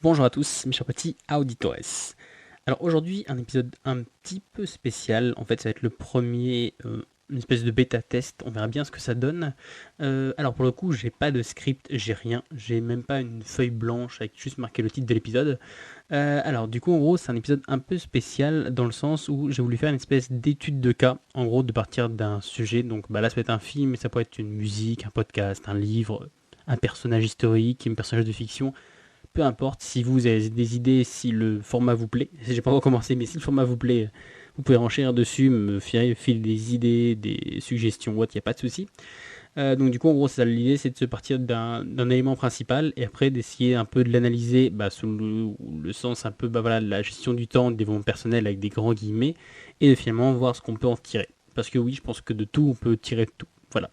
Bonjour à tous, mes chers petits auditores. Alors aujourd'hui, un épisode un petit peu spécial. En fait, ça va être le premier, une espèce de bêta test. On verra bien ce que ça donne. Alors pour le coup, j'ai pas de script, j'ai rien. J'ai même pas une feuille blanche avec juste marqué le titre de l'épisode. Alors du coup, en gros, c'est un épisode un peu spécial dans le sens où j'ai voulu faire une espèce d'étude de cas. En gros, de partir d'un sujet. Donc là, ça peut être un film, mais ça peut être une musique, un podcast, un livre, un personnage historique, un personnage de fiction. Peu importe si vous avez des idées, si le format vous plaît. J'ai pas encore commencé, mais si le format vous plaît, vous pouvez renchérir dessus, me filer des idées, des suggestions, what, il n'y a pas de souci. Donc du coup, en gros, ça, l'idée, c'est de se partir d'un élément principal et après d'essayer un peu de l'analyser sous le sens un peu voilà, de la gestion du temps, des développement personnel avec des grands guillemets, et de finalement voir ce qu'on peut en tirer. Parce que oui, je pense que de tout, on peut tirer de tout. Voilà.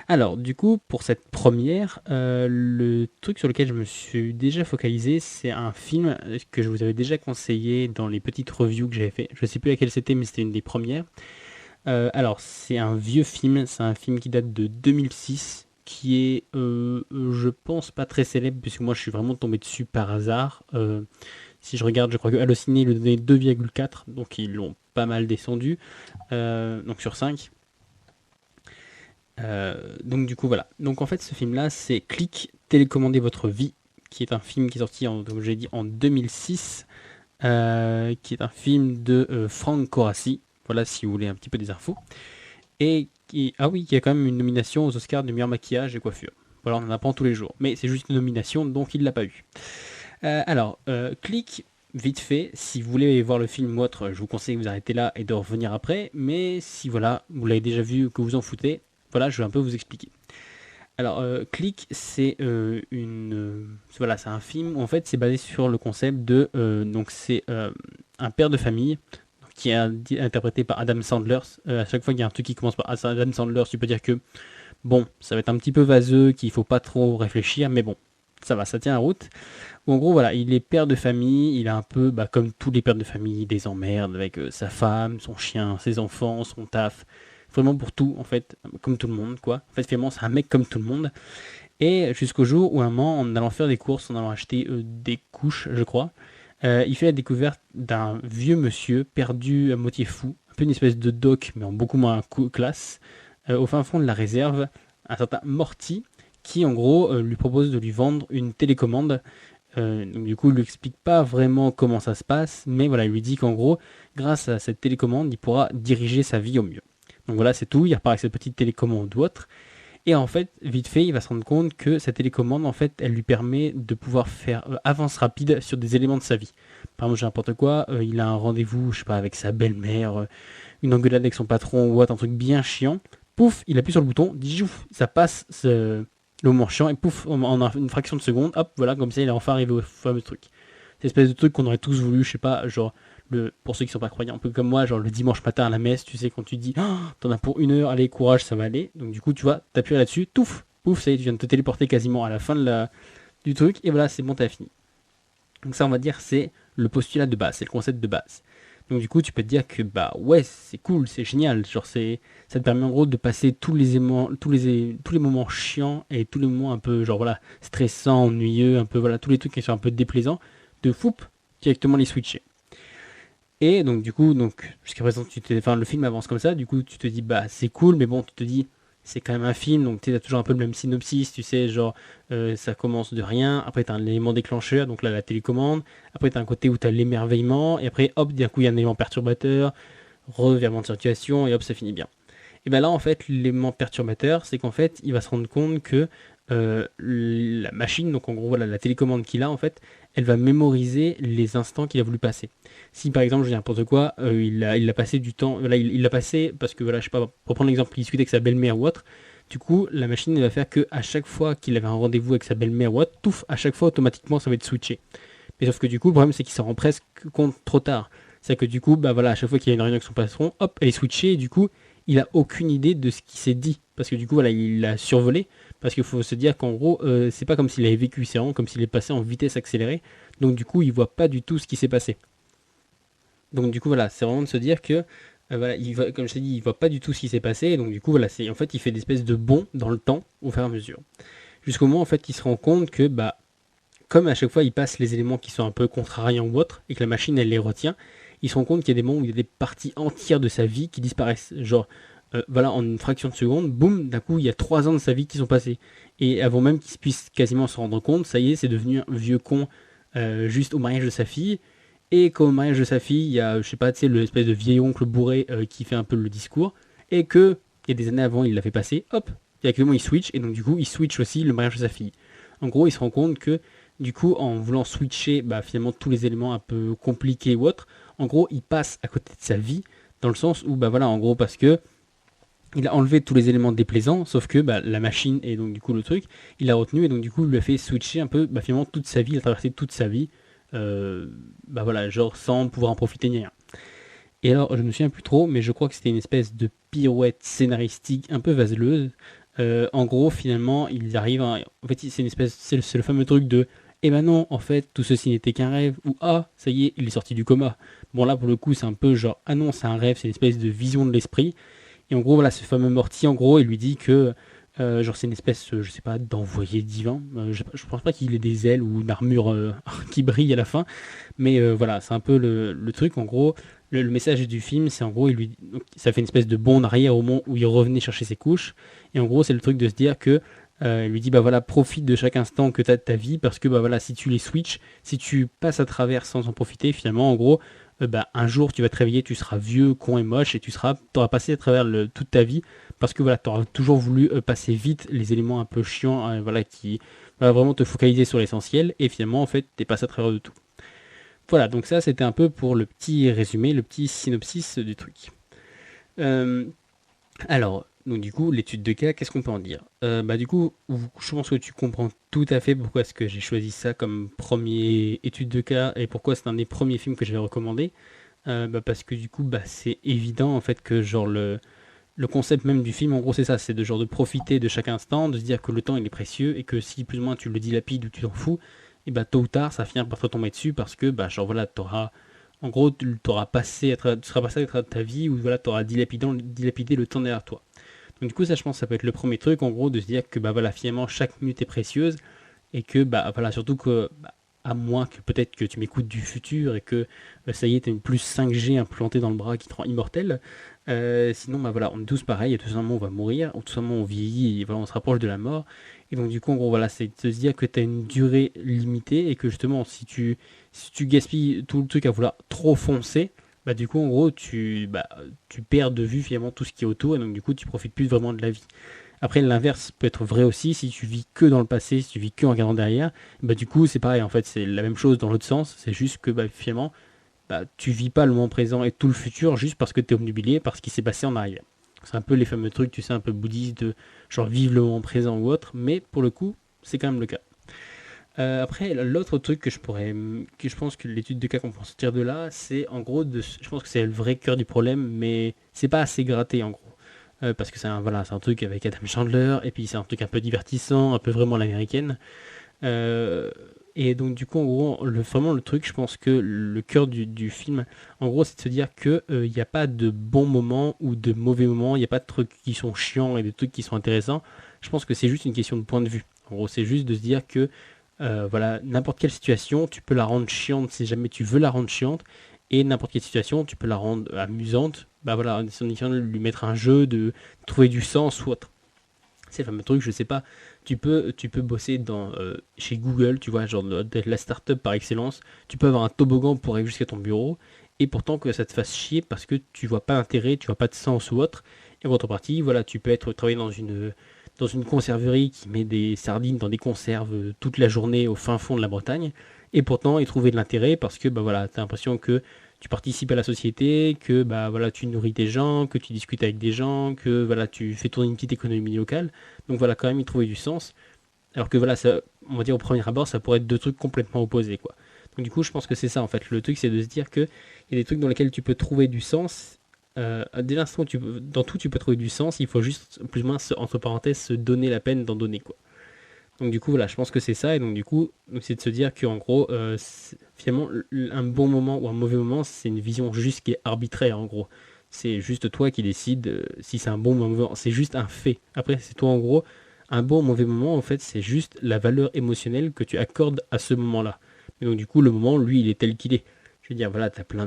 Alors, du coup, pour cette première, le truc sur lequel je me suis déjà focalisé, c'est un film que je vous avais déjà conseillé dans les petites reviews que j'avais fait. Je ne sais plus laquelle c'était, mais c'était une des premières. Alors, c'est un vieux film, c'est un film qui date de 2006, qui est, je pense, pas très célèbre, puisque moi je suis vraiment tombé dessus par hasard. Si je regarde, je crois que Allociné il lui donnait 2,4, donc ils l'ont pas mal descendu, donc sur 5. Donc du coup voilà. Donc en fait ce film là c'est Click, télécommander votre vie, qui est un film qui est sorti comme j'ai dit en 2006, qui est un film de Franck Corassi. Voilà si vous voulez un petit peu des infos. Et qui a quand même une nomination aux Oscars de meilleur maquillage et coiffure. Voilà, on en apprend tous les jours. Mais c'est juste une nomination donc il l'a pas eu. Click, vite fait, si vous voulez voir le film ou autre, je vous conseille de vous arrêter là et de revenir après. Mais si voilà, vous l'avez déjà vu, que vous en foutez, voilà, je vais un peu vous expliquer. Alors, Click, c'est voilà, c'est un film où en fait c'est basé sur le concept de donc c'est un père de famille qui est interprété par Adam Sandler. À chaque fois qu'il y a un truc qui commence par Adam Sandler, tu peux dire que bon, ça va être un petit peu vaseux, qu'il faut pas trop réfléchir, mais bon, ça va, ça tient la route. En gros, voilà, il est père de famille, il a un peu, comme tous les pères de famille, des emmerdes avec sa femme, son chien, ses enfants, son taf. Vraiment pour tout, en fait, comme tout le monde, quoi. En fait, finalement, c'est un mec comme tout le monde. Et jusqu'au jour où, un moment, en allant faire des courses, en allant acheter des couches, je crois, il fait la découverte d'un vieux monsieur perdu à moitié fou, un peu une espèce de doc, mais en beaucoup moins classe, au fin fond de la réserve, un certain Morty, qui en gros lui propose de lui vendre une télécommande. Donc du coup, il lui explique pas vraiment comment ça se passe, mais voilà, il lui dit qu'en gros, grâce à cette télécommande, il pourra diriger sa vie au mieux. Donc voilà, c'est tout. Il repart avec cette petite télécommande ou autre. Et en fait, vite fait, il va se rendre compte que cette télécommande, en fait, elle lui permet de pouvoir faire avance rapide sur des éléments de sa vie. Par exemple, j'ai n'importe quoi, il a un rendez-vous, je sais pas, avec sa belle-mère, une engueulade avec son patron ou autre, un truc bien chiant. Pouf, il appuie sur le bouton, disjouf, ça passe le moment chiant et pouf, en une fraction de seconde, hop, voilà, comme ça, il est enfin arrivé au fameux truc. Cette espèce de truc qu'on aurait tous voulu, je sais pas, genre pour ceux qui sont pas croyants, un peu comme moi, genre le dimanche matin à la messe, tu sais, quand tu dis, oh, t'en as pour 1 heure, allez, courage, ça va aller. Donc du coup, tu vois, t'appuies là-dessus, touf, pouf, ça y est, tu viens de te téléporter quasiment à la fin du truc, et voilà, c'est bon, t'as fini. Donc ça, on va dire, c'est le postulat de base, c'est le concept de base. Donc du coup, tu peux te dire que bah ouais, c'est cool, c'est génial, genre ça te permet en gros de passer tous les moments chiants et tous les moments un peu genre voilà stressants, ennuyeux, un peu voilà tous les trucs qui sont un peu déplaisants, de foup directement les switcher. Et donc du coup, jusqu'à présent, le film avance comme ça. Du coup, tu te dis bah c'est cool, mais bon, tu te dis c'est quand même un film, donc tu as toujours un peu le même synopsis, tu sais, genre ça commence de rien. Après t'as un élément déclencheur, donc là la télécommande. Après t'as un côté où t'as l'émerveillement, et après hop, d'un coup il y a un élément perturbateur, revirement de situation, et hop ça finit bien. Et bien là, en fait, l'élément perturbateur, c'est qu'en fait, il va se rendre compte que la machine, donc en gros, voilà, la télécommande qu'il a, en fait, elle va mémoriser les instants qu'il a voulu passer. Si par exemple, je dis n'importe quoi, il a passé du temps, voilà, il l'a passé parce que, voilà, je sais pas, pour prendre l'exemple, il discutait avec sa belle-mère ou autre, du coup, la machine, elle va faire que à chaque fois qu'il avait un rendez-vous avec sa belle-mère ou autre, touf, à chaque fois, automatiquement, ça va être switché. Mais sauf que du coup, le problème, c'est qu'il s'en rend presque compte trop tard. C'est que du coup, bah voilà, à chaque fois qu'il y a une réunion avec son patron, hop, elle est switchée, et du coup, il a aucune idée de ce qui s'est dit parce que du coup voilà il l'a survolé parce qu'il faut se dire qu'en gros c'est pas comme s'il avait vécu, c'est vraiment comme s'il est passé en vitesse accélérée, donc du coup il voit pas du tout ce qui s'est passé. Donc du coup voilà, c'est vraiment de se dire que voilà, comme je t'ai dit, il voit pas du tout ce qui s'est passé, et donc du coup voilà, c'est en fait il fait des espèces de bonds dans le temps au fur et à mesure jusqu'au moment en fait il se rend compte que bah comme à chaque fois il passe les éléments qui sont un peu contrariants ou autres, et que la machine elle les retient, il se rend compte qu'il y a des moments où il y a des parties entières de sa vie qui disparaissent. Genre, voilà, en une fraction de seconde, boum, d'un coup il y a 3 ans de sa vie qui sont passés. Et avant même qu'il puisse quasiment se rendre compte, ça y est, c'est devenu un vieux con juste au mariage de sa fille. Et qu'au mariage de sa fille, il y a, je sais pas, tu sais, l'espèce de vieil oncle bourré qui fait un peu le discours. Et que, il y a des années avant, il l'a fait passer, hop, directement il switch. Et donc, du coup, il switch aussi le mariage de sa fille. En gros, il se rend compte que, du coup, en voulant switcher bah, finalement tous les éléments un peu compliqués ou autres, en gros, il passe à côté de sa vie. Dans le sens où, bah voilà, en gros, parce que il a enlevé tous les éléments déplaisants, sauf que bah, la machine et donc du coup le truc, il l'a retenu et donc du coup il lui a fait switcher un peu bah, finalement toute sa vie, il a traversé toute sa vie, bah voilà, genre sans pouvoir en profiter ni rien. Et alors je me souviens plus trop, mais je crois que c'était une espèce de pirouette scénaristique un peu vaseleuse. En gros finalement ils arrivent, en fait c'est une espèce, c'est le fameux truc de eh ben non, en fait, tout ceci n'était qu'un rêve, ou ah, ça y est, il est sorti du coma. Bon, là, pour le coup, c'est un peu genre, ah non, c'est un rêve, c'est une espèce de vision de l'esprit. Et en gros, voilà, ce fameux Morty, en gros, il lui dit que, genre, c'est une espèce, je sais pas, d'envoyé divin. Je pense pas qu'il ait des ailes ou une armure qui brille à la fin, mais voilà, c'est un peu le truc. En gros, le message du film, c'est en gros, donc, ça fait une espèce de bond en arrière au moment où il revenait chercher ses couches. Et en gros, c'est le truc de se dire que, il lui dit, bah voilà, profite de chaque instant que tu as de ta vie, parce que, bah voilà, si tu les switches, si tu passes à travers sans en profiter, finalement, en gros, bah, un jour tu vas te réveiller, tu seras vieux, con et moche et tu auras passé à travers toute ta vie parce que voilà, tu auras toujours voulu passer vite les éléments un peu chiants, voilà, qui va vraiment te focaliser sur l'essentiel et finalement en fait t'es passé à travers de tout. Voilà, donc ça c'était un peu pour le petit résumé, le petit synopsis du truc. Euh, alors, donc du coup, l'étude de cas, qu'est-ce qu'on peut en dire? Bah du coup, je pense que tu comprends tout à fait pourquoi est-ce que j'ai choisi ça comme premier étude de cas et pourquoi c'est un des premiers films que je vais recommander. Bah, parce que du coup, bah, c'est évident en fait que genre le concept même du film, en gros, c'est ça, c'est de genre de profiter de chaque instant, de se dire que le temps il est précieux et que si plus ou moins tu le dilapides ou tu t'en fous, et bah tôt ou tard ça finira par te tomber dessus parce que bah genre voilà, t'auras en gros t'auras passé tu seras passé à travers ta vie ou voilà, t'auras dilapidé le temps derrière toi. Donc du coup ça je pense que ça peut être le premier truc en gros de se dire que bah voilà finalement chaque minute est précieuse et que bah voilà surtout que bah, à moins que peut-être que tu m'écoutes du futur et que ça y est t'as une plus 5G implantée dans le bras qui te rend immortel. Sinon bah voilà on est tous pareils et tout simplement on va mourir ou tout simplement on vieillit et voilà on se rapproche de la mort et donc du coup en gros voilà c'est de se dire que tu as une durée limitée et que justement si tu gaspilles tout le truc à vouloir trop foncer bah du coup en gros tu perds de vue finalement tout ce qui est autour et donc du coup tu profites plus vraiment de la vie. Après, l'inverse peut être vrai aussi si tu vis que dans le passé, si tu vis que en regardant derrière. Bah, du coup, c'est pareil, en fait, c'est la même chose dans l'autre sens. C'est juste que bah, finalement, bah, tu vis pas le moment présent et tout le futur juste parce que tu es obnubilé par ce qui s'est passé en arrière. C'est un peu les fameux trucs, tu sais, un peu bouddhistes de genre vivre le moment présent ou autre, mais pour le coup, c'est quand même le cas. Après, l'autre truc que je pense que l'étude de cas qu'on peut sortir de là, c'est en gros, je pense que c'est le vrai cœur du problème, mais c'est pas assez gratté en gros. Parce que voilà, c'est un truc avec Adam Chandler, et puis c'est un truc un peu divertissant, un peu vraiment l'américaine. Euh, et donc du coup, en gros, vraiment le truc, je pense que le cœur du film, en gros, c'est de se dire que il n'y a pas de bons moments ou de mauvais moments, il n'y a pas de trucs qui sont chiants et de trucs qui sont intéressants. Je pense que c'est juste une question de point de vue. En gros, c'est juste de se dire que voilà, n'importe quelle situation, tu peux la rendre chiante si jamais tu veux la rendre chiante, et n'importe quelle situation, tu peux la rendre amusante. Bah voilà, en essayant de lui mettre un jeu, de trouver du sens ou autre. C'est le fameux truc, je sais pas, tu peux bosser chez Google, tu vois, genre d'être la startup par excellence, tu peux avoir un toboggan pour aller jusqu'à ton bureau, et pourtant que ça te fasse chier parce que tu vois pas d'intérêt, tu vois pas de sens ou autre, et en contrepartie, voilà, tu peux travailler dans une conserverie qui met des sardines dans des conserves toute la journée au fin fond de la Bretagne, et pourtant y trouver de l'intérêt parce que bah voilà, t'as l'impression que tu participes à la société, que bah voilà, tu nourris des gens, que tu discutes avec des gens, que voilà, tu fais tourner une petite économie locale. Donc voilà, quand même y trouver du sens. Alors que voilà, ça, on va dire au premier abord, ça pourrait être deux trucs complètement opposés, quoi. Donc du coup, je pense que c'est ça en fait. Le truc, c'est de se dire que il y a des trucs dans lesquels tu peux trouver du sens. Dès l'instant où dans tout tu peux trouver du sens, il faut juste plus ou moins entre parenthèses se donner la peine d'en donner, quoi. Donc du coup voilà, je pense que c'est ça et donc du coup c'est de se dire qu'en gros finalement un bon moment ou un mauvais moment c'est une vision juste qui est arbitraire en gros. C'est juste toi qui décides si c'est un bon ou un mauvais moment. C'est juste un fait. Après c'est toi en gros un bon ou mauvais moment, en fait, c'est juste la valeur émotionnelle que tu accordes à ce moment-là. Et donc, du coup, le moment, lui, il est tel qu'il est. Je veux dire, voilà, t'as plein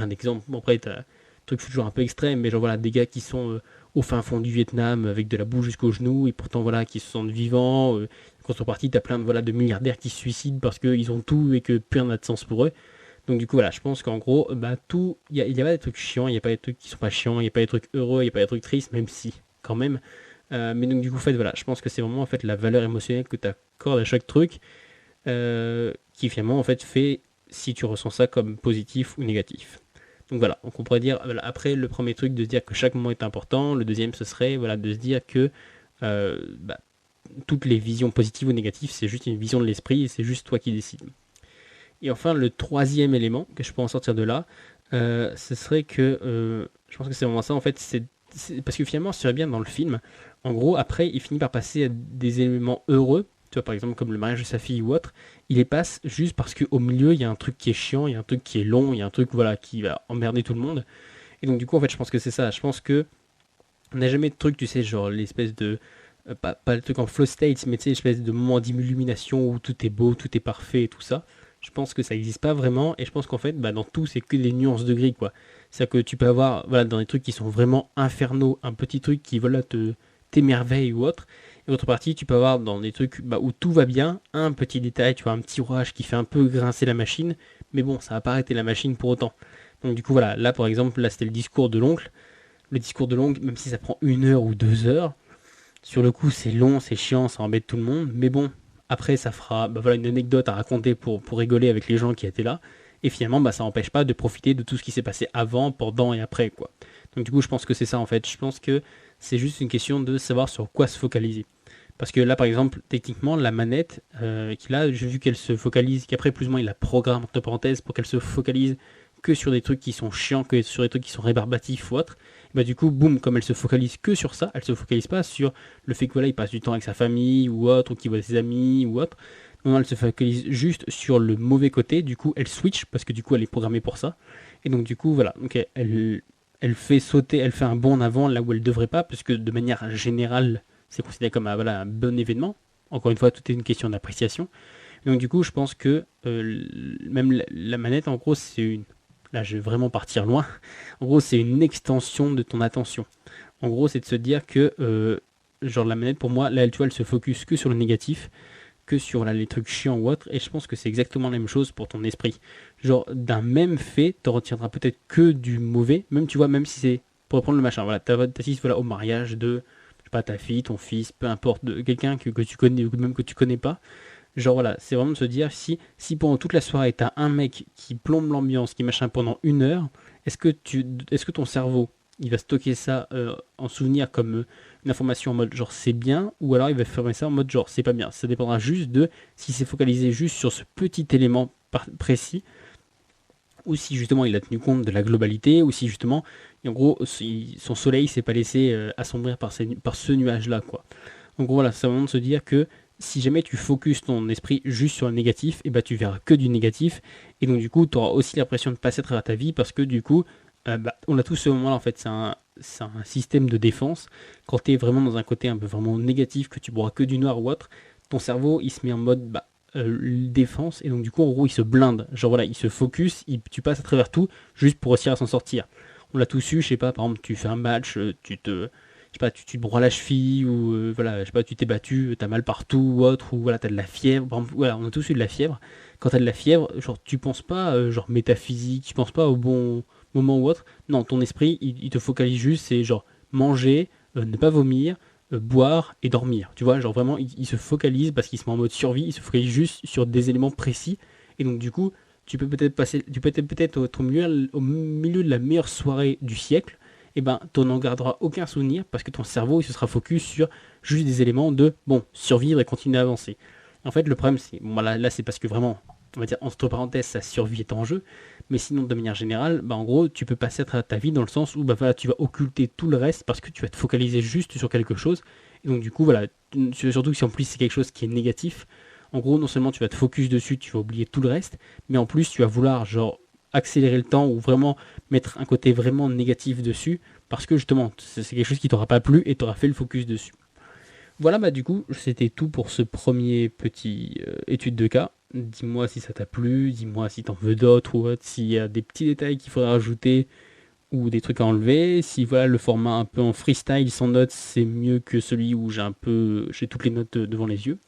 d'exemples. Bon, après, t'as des trucs toujours un peu extrêmes, mais genre, voilà, des gars qui sont au fin fond du Vietnam avec de la boue jusqu'aux genoux et pourtant, voilà, qui se sentent vivants. Contrepartie, t'as plein de, voilà, de milliardaires qui se suicident parce qu'ils ont tout et que plus rien n'a de sens pour eux. Donc du coup voilà, je pense qu'en gros, bah tout, il y a pas des trucs chiants, il n'y a pas des trucs qui sont pas chiants, il n'y a pas des trucs heureux, il n'y a pas des trucs tristes, même si quand même. Mais donc du coup, en fait, voilà, je pense que c'est vraiment en fait la valeur émotionnelle que tu accordes à chaque truc qui finalement en fait fait si tu ressens ça comme positif ou négatif. Donc voilà, donc on pourrait dire voilà, après le premier truc de se dire que chaque moment est important, le deuxième ce serait voilà de se dire que bah, toutes les visions positives ou négatives c'est juste une vision de l'esprit et c'est juste toi qui décides. Et enfin, le troisième élément que je peux en sortir de là, ce serait que je pense que c'est vraiment ça en fait, parce que finalement, si tu vas bien dans le film, en gros, après, il finit par passer à des éléments heureux, tu vois, par exemple, comme le mariage de sa fille ou autre, il les passe juste parce qu'au milieu, il y a un truc qui est chiant, il y a un truc qui est long, il y a un truc voilà, qui va emmerder tout le monde. Et donc, du coup, en fait, je pense que c'est ça. Je pense que on n'a jamais de truc, tu sais, genre l'espèce de. Pas le truc en flow state, mais tu sais, l'espèce de moment d'illumination où tout est beau, tout est parfait et tout ça. Je pense que ça n'existe pas vraiment, et je pense qu'en fait, bah, dans tout, c'est que des nuances de gris, quoi. C'est-à-dire que tu peux avoir, voilà, dans des trucs qui sont vraiment infernaux, un petit truc qui, voilà, t'émerveille ou autre. Et autre partie, tu peux avoir dans des trucs bah, où tout va bien, un petit détail, tu vois, un petit orage qui fait un peu grincer la machine, mais bon, ça va pas arrêter la machine pour autant. Donc du coup, voilà, là, par exemple, là, c'était le discours de l'oncle. Le discours de l'oncle, même si ça prend 1 heure ou 2 heures, sur le coup, c'est long, c'est chiant, ça embête tout le monde, mais bon, après, ça fera bah voilà, une anecdote à raconter pour rigoler avec les gens qui étaient là, et finalement, bah, ça n'empêche pas de profiter de tout ce qui s'est passé avant, pendant et après, quoi. Donc du coup, je pense que c'est ça, en fait. Je pense que c'est juste une question de savoir sur quoi se focaliser. Parce que là, par exemple, techniquement, la manette qu'il a, j'ai vu qu'elle se focalise, qu'après, plus ou moins, il la programme, entre parenthèses, pour qu'elle se focalise que sur des trucs qui sont chiants, que sur des trucs qui sont rébarbatifs ou autres. Bah du coup, boum, comme elle se focalise que sur ça, elle se focalise pas sur le fait que voilà, il passe du temps avec sa famille ou autre, ou qu'il voit ses amis ou autre. Non, elle se focalise juste sur le mauvais côté. Du coup, elle switch parce que du coup, elle est programmée pour ça. Et donc du coup, voilà, donc elle fait sauter, elle fait un bond en avant là où elle devrait pas, parce que de manière générale, c'est considéré comme voilà, un bon événement. Encore une fois, tout est une question d'appréciation. Donc du coup, je pense que même la manette, en gros, c'est une. Là, je vais vraiment partir loin. En gros, c'est une extension de ton attention. En gros, c'est de se dire que, genre, la manette, pour moi, là, tu vois, elle se focus que sur le négatif, que sur là, les trucs chiants ou autres, et je pense que c'est exactement la même chose pour ton esprit. Genre, d'un même fait, tu retiendras peut-être que du mauvais, même, tu vois, même si c'est, pour reprendre le machin, voilà, t'assistes voilà, au mariage de, je sais pas, ta fille, ton fils, peu importe, de quelqu'un que tu connais ou même que tu connais pas. Genre voilà, c'est vraiment de se dire si pendant toute la soirée t'as un mec qui plombe l'ambiance, qui machin pendant 1 heure, est-ce que ton cerveau il va stocker ça en souvenir comme une information en mode genre c'est bien, ou alors il va fermer ça en mode genre c'est pas bien. Ça dépendra juste de si c'est focalisé juste sur ce petit élément précis, ou si justement il a tenu compte de la globalité, ou si justement, en gros, son soleil s'est pas laissé assombrir par ce nuage-là, quoi. En gros, voilà, c'est vraiment de se dire que si jamais tu focuses ton esprit juste sur le négatif, et bah tu verras que du négatif, et donc du coup, tu auras aussi l'impression de passer à travers ta vie, parce que du coup, bah, on a tous ce moment-là, en fait, c'est un système de défense. Quand tu es vraiment dans un côté un peu vraiment négatif, que tu bois que du noir ou autre, ton cerveau, il se met en mode bah, défense, et donc du coup, en gros, il se blinde. Genre voilà, il se focus, tu passes à travers tout, juste pour réussir à s'en sortir. On l'a tous eu, je sais pas, par exemple, tu fais un match, je sais pas, tu te broies la cheville, ou voilà, je sais pas, tu t'es battu, t'as mal partout ou autre, ou voilà, t'as de la fièvre. Par exemple, voilà, on a tous eu de la fièvre. Quand t'as de la fièvre, genre tu penses pas genre métaphysique, tu penses pas au bon moment ou autre. Non, ton esprit, il te focalise juste, c'est genre manger, ne pas vomir, boire et dormir. Tu vois, genre vraiment, il se focalise parce qu'il se met en mode survie, il se focalise juste sur des éléments précis. Et donc du coup, tu peux peut-être au milieu de la meilleure soirée du siècle, et ben, tu n'en garderas aucun souvenir parce que ton cerveau il se sera focus sur juste des éléments de bon, survivre et continuer à avancer. En fait, le problème, c'est bon, là c'est parce que vraiment, on va dire entre parenthèses, sa survie est en jeu, mais sinon, de manière générale, bah, en gros, tu peux passer à travers ta vie dans le sens où bah, voilà, tu vas occulter tout le reste parce que tu vas te focaliser juste sur quelque chose. Et donc, du coup, voilà, surtout que si en plus c'est quelque chose qui est négatif, en gros, non seulement tu vas te focus dessus, tu vas oublier tout le reste, mais en plus, tu vas vouloir, genre, accélérer le temps ou vraiment mettre un côté vraiment négatif dessus parce que justement, c'est quelque chose qui t'aura pas plu et t'aura fait le focus dessus. Voilà, bah du coup, c'était tout pour ce premier petit étude de cas. Dis-moi si ça t'a plu, dis-moi si t'en veux d'autres ou autre, s'il y a des petits détails qu'il faudrait rajouter ou des trucs à enlever. Si voilà le format un peu en freestyle sans notes, c'est mieux que celui où j'ai toutes les notes devant les yeux.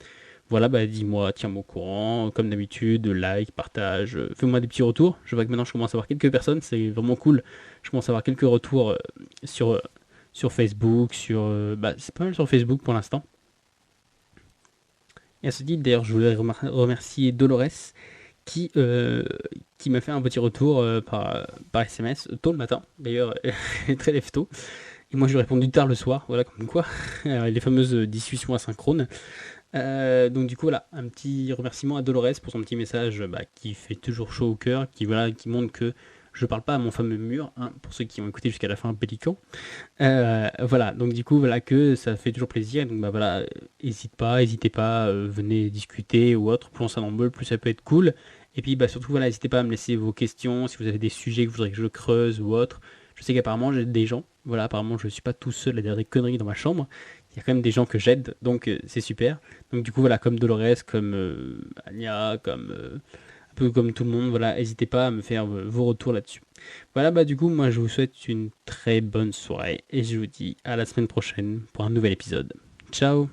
Voilà, bah dis-moi, tiens-moi au courant, comme d'habitude, like, partage, fais-moi des petits retours. Je vois que maintenant je commence à avoir quelques personnes, c'est vraiment cool. Je commence à avoir quelques retours sur, euh, sur Facebook, bah, c'est pas mal sur Facebook pour l'instant. Et à ce titre, d'ailleurs, je voulais remercier Dolores qui, euh, qui m'a fait un petit retour par SMS tôt le matin. D'ailleurs, elle est très lève tôt. Et moi, je lui ai répondu tard le soir. Voilà, comme quoi. Les fameuses discussions asynchrones. Donc du coup voilà, un petit remerciement à Dolores pour son petit message bah, qui fait toujours chaud au cœur, qui montre que je parle pas à mon fameux mur, hein, pour ceux qui ont écouté jusqu'à la fin Pélican. Voilà, donc du coup voilà que ça fait toujours plaisir. Donc bah voilà, n'hésitez pas, venez discuter ou autre. Plus on s'en plus ça peut être cool. Et puis bah surtout voilà, n'hésitez pas à me laisser vos questions si vous avez des sujets que vous voudrez que je creuse ou autre. Je sais qu'apparemment j'ai des gens. Voilà, apparemment je suis pas tout seul à dire des conneries dans ma chambre. Il y a quand même des gens que j'aide, donc c'est super. Donc du coup voilà, comme Dolores, comme Anya, un peu comme tout le monde, voilà, n'hésitez pas à me faire vos retours là-dessus. Voilà, bah du coup, moi je vous souhaite une très bonne soirée et je vous dis à la semaine prochaine pour un nouvel épisode. Ciao!